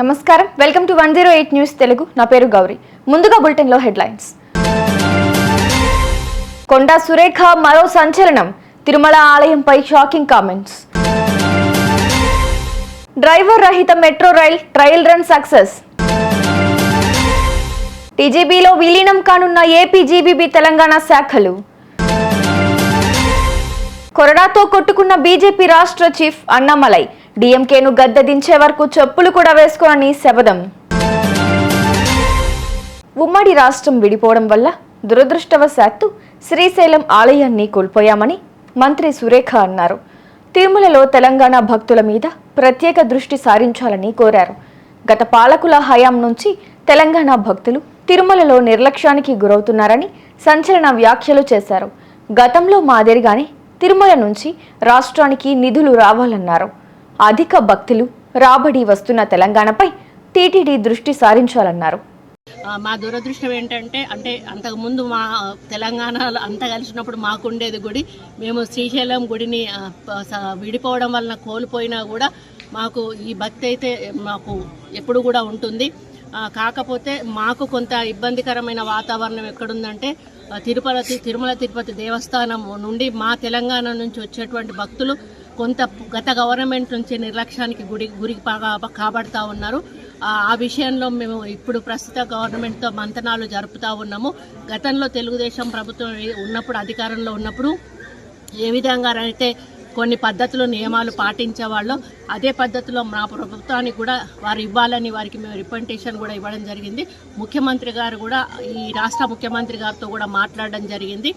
నమస్కారం, welcome to 108 news Telugu. నా పేరు గౌరీ. ముందుగా బులెటిన్ లో హెడ్లైన్స్. కొండా సురేఖ మరో సంచలనం, తిరుమల ఆలయంపై షాకింగ్ కామెంట్స్. డ్రైవర్ రహిత metro rail trial run success. టీజీబీలో విలీనం కానున్న ఏపీ జీబీబీ తెలంగాణ శాఖలు. కొరడాతో కొట్టుకున్న బీజేపీ రాష్ట్ర చీఫ్ అన్నామలై, డీఎంకేను గద్దె దించే వరకు చెప్పులు కూడా వేసుకోనని శపథం. ఉమ్మడి రాష్ట్రం విడిపోవడం వల్ల దురదృష్టవశాత్తు శ్రీశైలం ఆలయాన్ని కోల్పోయామని మంత్రి సురేఖ అన్నారు. తిరుమలలో తెలంగాణ భక్తుల మీద ప్రత్యేక దృష్టి సారించాలని కోరారు. గత పాలకుల హయాం నుంచి తెలంగాణ భక్తులు తిరుమలలో నిర్లక్ష్యానికి గురవుతున్నారని సంచలన వ్యాఖ్యలు చేశారు. గతంలో మాదిరిగానే తిరుమల నుంచి రాష్ట్రానికి నిధులు రావాలన్నారు. అధిక భక్తులు రాబడి వస్తున్న తెలంగాణపై టీటీడీ దృష్టి సారించాలన్నారు. మా దురదృష్టం ఏంటంటే అంతకుముందు మా తెలంగాణలో అంతా కలిసినప్పుడు మాకుండేది గుడి. మేము శ్రీశైలం గుడిని విడిపోవడం వలన కోల్పోయినా కూడా మాకు ఈ భక్తి అయితే మాకు ఎప్పుడు కూడా ఉంటుంది. కాకపోతే మాకు కొంత ఇబ్బందికరమైన వాతావరణం ఎక్కడుందంటే తిరుమల తిరుపతి దేవస్థానం నుండి మా తెలంగాణ నుంచి వచ్చేటువంటి భక్తులు కొంత గత గవర్నమెంట్ నుంచి నిర్లక్ష్యానికి గురి కాబడతా ఉన్నారు. ఆ విషయంలో మేము ఇప్పుడు ప్రస్తుత గవర్నమెంట్తో మంతనాలు జరుపుతూ ఉన్నాము. గతంలో తెలుగుదేశం ప్రభుత్వం ఉన్నప్పుడు అధికారంలో ఉన్నప్పుడు ఏ విధంగా అయితే కొన్ని పద్ధతులు నియమాలు పాటించేవాళ్ళు అదే పద్ధతిలో మా ప్రభుత్వానికి కూడా వారు ఇవ్వాలని వారికి మేము రిప్రజెంటేషన్ కూడా ఇవ్వడం జరిగింది. ముఖ్యమంత్రి గారు కూడా ఈ రాష్ట్ర ముఖ్యమంత్రి గారితో కూడా మాట్లాడడం జరిగింది.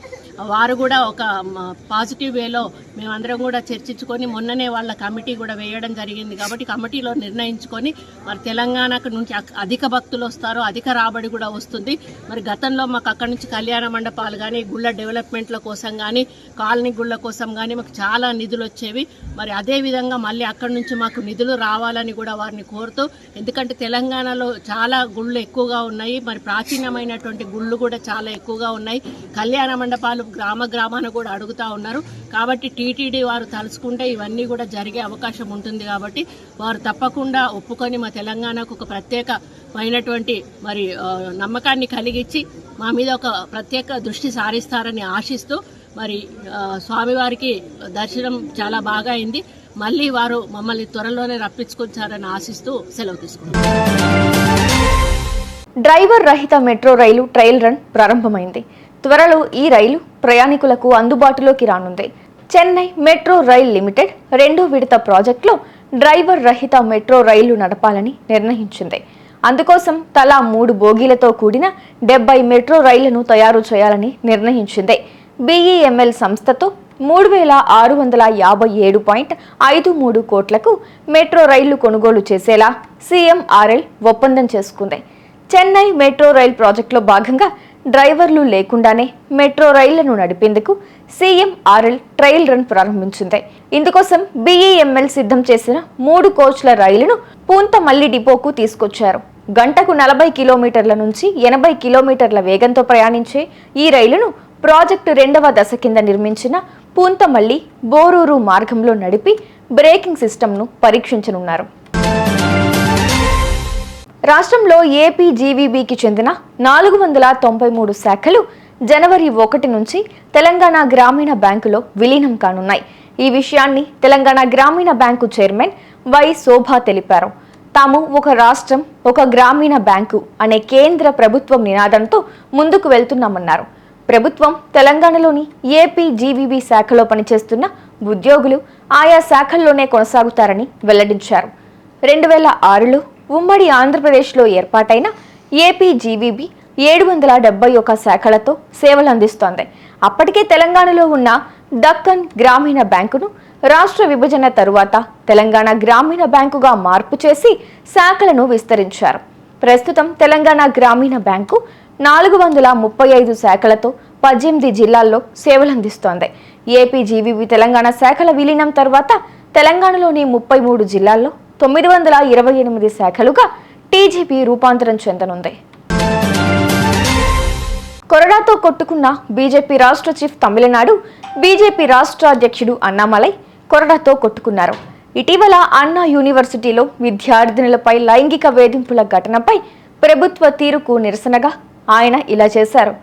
వారు కూడా ఒక పాజిటివ్ వేలో మేమందరం కూడా చర్చించుకొని మొన్ననే వాళ్ళ కమిటీ కూడా వేయడం జరిగింది. కాబట్టి కమిటీలో నిర్ణయించుకొని మరి తెలంగాణకు నుంచి అధిక భక్తులు వస్తారు, అధిక రాబడి కూడా వస్తుంది. మరి గతంలో మాకు అక్కడి నుంచి కళ్యాణ మండపాలు కానీ గుళ్ళ డెవలప్మెంట్ల కోసం కానీ కాలనీ గుళ్ళ కోసం కానీ మాకు చాలా నిధులు వచ్చేవి. మరి అదే విధంగా మళ్ళీ అక్కడి నుంచి మాకు నిధులు రావాలని కూడా వారిని కోరుతూ, ఎందుకంటే తెలంగాణలో చాలా గుళ్ళు ఎక్కువగా ఉన్నాయి, మరి ప్రాచీనమైనటువంటి గుళ్ళు కూడా చాలా ఎక్కువగా ఉన్నాయి. కళ్యాణ మండపాలు గ్రామాన కూడా అడుగుతూ ఉన్నారు. కాబట్టి టీటీడీ వారు తలుచుకుంటే ఇవన్నీ కూడా జరిగే అవకాశం ఉంటుంది. కాబట్టి వారు తప్పకుండా ఒప్పుకొని మా తెలంగాణకు ఒక ప్రత్యేకమైనటువంటి మరి నమ్మకాన్ని కలిగించి మా మీద ఒక ప్రత్యేక దృష్టి సారిస్తారని ఆశిస్తూ మరి స్వామివారికి దర్శనం చాలా బాగా అయింది. మళ్ళీ వారు మమ్మల్ని త్వరలోనే రప్పించుకొచ్చారని ఆశిస్తూ సెలవు తీసుకున్నారు. డ్రైవర్ రహిత మెట్రో రైలు ట్రయల్ రన్ ప్రారంభమైంది. త్వరలో ఈ రైలు ప్రయాణికులకు అందుబాటులోకి రానుంది. చెన్నై మెట్రో రైల్ లిమిటెడ్ 2వ విడత ప్రాజెక్టులో డ్రైవర్ రహిత మెట్రో రైలు నడపాలని నిర్ణయించింది. అందుకోసం తలా 3 బోగీలతో కూడిన 70 మెట్రో రైళ్లను తయారు చేయాలని నిర్ణయించింది. బీఈఎంఎల్ సంస్థతో 3657.53 కోట్లకు మెట్రో రైళ్లు కొనుగోలు చేసేలా సీఎంఆర్ఎల్ ఒప్పందం చేసుకుంది. చెన్నై మెట్రో రైల్ ప్రాజెక్టులో భాగంగా డ్రైవర్లు లేకుండానే మెట్రో రైళ్లను నడిపేందుకు సీఎంఆర్ఎల్ ట్రయల్ రన్ ప్రారంభించింది. ఇందుకోసం బీఈఎంఎల్ సిద్ధం చేసిన 3 కోచ్ల రైలును పూంతమల్లి డిపోకు తీసుకొచ్చారు. గంటకు 40 కిలోమీటర్ల నుంచి 80 కిలోమీటర్ల వేగంతో ప్రయాణించే ఈ రైలును ప్రాజెక్టు 2వ దశ కింద నిర్మించిన పూంతమల్లి బోరూరు మార్గంలో నడిపి బ్రేకింగ్ సిస్టమ్ను పరీక్షించనున్నారు. రాష్ట్రంలో ఏపీ జీవీబీకి చెందిన 493 శాఖలు జనవరి 1 నుంచి తెలంగాణ గ్రామీణ బ్యాంకులో విలీనం కానున్నాయి. ఈ విషయాన్ని తెలంగాణ గ్రామీణ బ్యాంకు చైర్మన్ వై శోభా తెలిపారు. తాము ఒక రాష్ట్రం ఒక గ్రామీణ బ్యాంకు అనే కేంద్ర ప్రభుత్వం నినాదంతో ముందుకు వెళ్తున్నామన్నారు. ప్రభుత్వం తెలంగాణలోని ఏపీ జీవీబీ శాఖలో పనిచేస్తున్న ఉద్యోగులు ఆయా శాఖల్లోనే కొనసాగుతారని వెల్లడించారు. 2006లో ఉమ్మడి ఆంధ్రప్రదేశ్లో ఏర్పాటైన ఏపీ జీవీబీ 771 శాఖలతో సేవలు అందిస్తోంది. అప్పటికే తెలంగాణలో ఉన్న దక్కన్ గ్రామీణ బ్యాంకును రాష్ట్ర విభజన తరువాత తెలంగాణ గ్రామీణ బ్యాంకుగా మార్పు చేసి శాఖలను విస్తరించారు. ప్రస్తుతం తెలంగాణ గ్రామీణ బ్యాంకు 435 శాఖలతో 18 జిల్లాల్లో సేవలందిస్తోంది. ఏపీ జీవీబీ తెలంగాణ శాఖల విలీనం తర్వాత తెలంగాణలోని 33 జిల్లాల్లో 928 శాఖలుగా టీజీబీ రూపాంతరం చెందనుంది. కొరడాతో కొట్టుకున్న బీజేపీ రాష్ట్ర చీఫ్ తమిళనాడు బీజేపీ రాష్ట్ర అధ్యక్షుడు అన్నామలై కొరడాతో కొట్టుకున్నారు. ఇటీవల అన్నా యూనివర్సిటీలో విద్యార్థినులపై లైంగిక వేధింపుల ఘటనపై ప్రభుత్వ తీరుకు నిరసనగా ఆయన ఇలా చేశారు.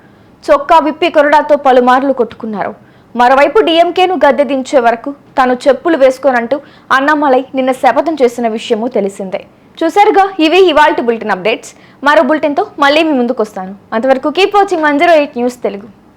చొక్కా విప్పి కొరడాతో పలుమార్లు కొట్టుకున్నారు. మరోవైపు డీఎంకేను గద్దెదించే వరకు తాను చెప్పులు వేసుకోనంటూ అన్నామలై నిన్న శపథం చేసిన విషయము తెలిసిందే. చూసారుగా, ఇవి ఇవాల్టి బులెటిన్ అప్డేట్స్. మరో బులెటిన్తో మళ్ళీ మీ ముందుకు వస్తాను. అంతవరకు కీప్ వాచింగ్ 108 న్యూస్ తెలుగు.